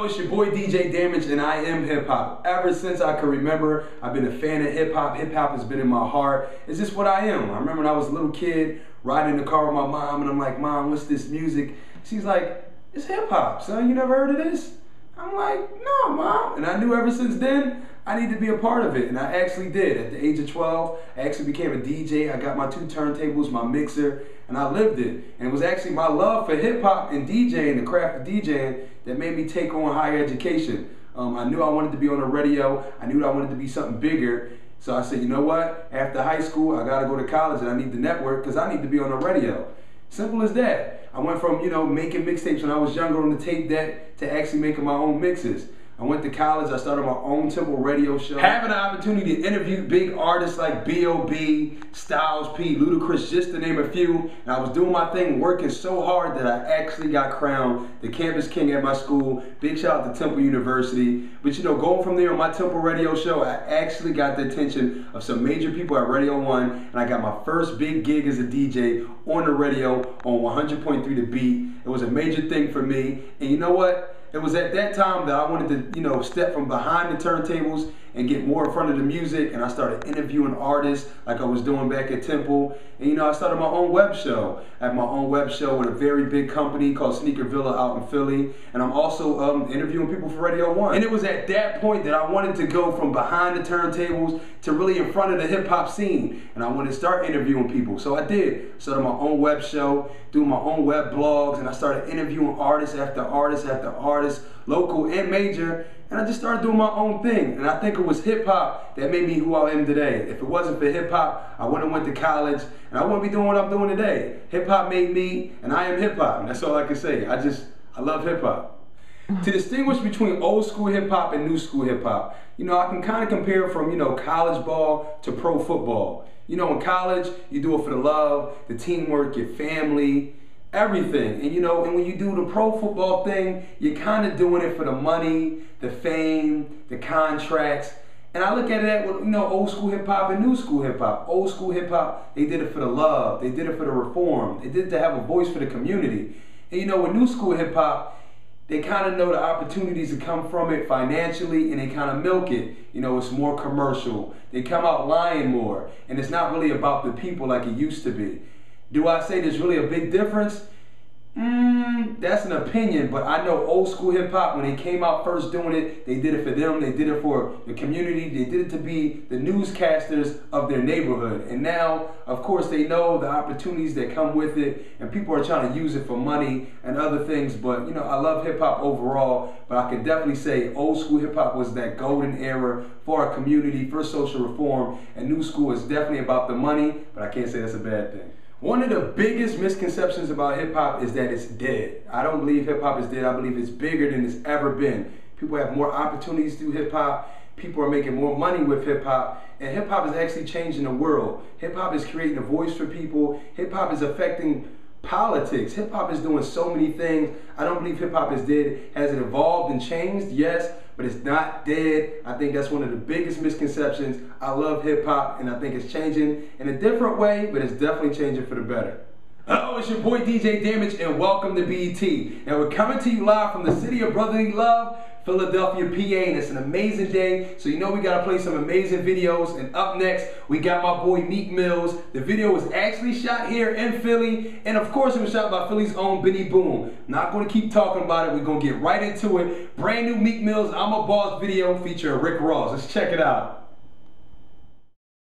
Hello, it's your boy DJ Damage, and I am hip hop. Ever since I can remember, I've been a fan of hip hop. Hip hop has been in my heart. It's just what I am. I remember when I was a little kid riding in the car with my mom, and I'm like, "Mom, what's this music?" She's like, "It's hip hop, son. You never heard of this?" I'm like, "No, Mom." And I knew ever since then I need to be a part of it, and I actually did. At the age of 12, I actually became a DJ. I got my 2 turntables, my mixer, and I lived it. And it was actually my love for hip hop and DJing, the craft of DJing, that made me take on higher education. I knew I wanted to be on the radio. I knew I wanted to be something bigger. So I said, you know what? After high school, I got to go to college, and I need to network because I need to be on the radio. Simple as that. I went from, making mixtapes when I was younger on the tape deck to actually making my own mixes. I went to college, I started my own Temple radio show. Having the opportunity to interview big artists like B.O.B., Styles P, Ludacris, just to name a few. And I was doing my thing, working so hard that I actually got crowned the campus king at my school. Big shout out to Temple University. But going from there on my Temple radio show, I actually got the attention of some major people at Radio 1. And I got my first big gig as a DJ on the radio on 100.3 The Beat. It was a major thing for me. And you know what? It was at that time that I wanted to, step from behind the turntables and get more in front of the music, and I started interviewing artists like I was doing back at Temple. And I started my own web show. I have my own web show with a very big company called Sneaker Villa out in Philly, and I'm also interviewing people for Radio 1. And it was at that point that I wanted to go from behind the turntables to really in front of the hip hop scene, and I wanted to start interviewing people. So I did. Started my own web show, doing my own web blogs, and I started interviewing artists after artist after artist, local and major. And I just started doing my own thing. And I think it was hip hop that made me who I am today. If it wasn't for hip hop, I wouldn't have went to college, and I wouldn't be doing what I'm doing today. Hip hop made me, and I am hip hop. And that's all I can say. I love hip hop. To distinguish between old school hip hop and new school hip hop, I can kind of compare from, college ball to pro football. In college, you do it for the love, the teamwork, your family, everything. And when you do the pro football thing, you're kind of doing it for the money, the fame, the contracts. And I look at it with, old school hip hop and new school hip hop. Old school hip hop, they did it for the love, they did it for the reform, they did it to have a voice for the community. And with new school hip hop, they kind of know the opportunities that come from it financially, and they kind of milk it. It's more commercial. They come out lying more, and it's not really about the people like it used to be. Do I say there's really a big difference? That's an opinion, but I know old school hip hop, when they came out first doing it, they did it for them, they did it for the community, they did it to be the newscasters of their neighborhood. And now, of course, they know the opportunities that come with it, and people are trying to use it for money and other things. But, I love hip hop overall, but I can definitely say old school hip hop was that golden era for our community, for social reform, and new school is definitely about the money, but I can't say that's a bad thing. One of the biggest misconceptions about hip hop is that it's dead. I don't believe hip hop is dead. I believe it's bigger than it's ever been. People have more opportunities through hip hop. People are making more money with hip hop. And hip hop is actually changing the world. Hip hop is creating a voice for people. Hip hop is affecting politics. Hip hop is doing so many things. I don't believe hip hop is dead. Has it evolved and changed? Yes, but it's not dead. I think that's one of the biggest misconceptions. I love hip hop, and I think it's changing in a different way, but it's definitely changing for the better. Hello, it's your boy DJ Damage, and welcome to BET. And we're coming to you live from the city of brotherly love, Philadelphia, PA, and it's an amazing day. So we gotta play some amazing videos. And up next, we got my boy Meek Mills. The video was actually shot here in Philly, and of course it was shot by Philly's own Benny Boom. Not gonna keep talking about it, we're gonna get right into it. Brand new Meek Mills I'm a Boss video featuring Rick Ross. Let's check it out.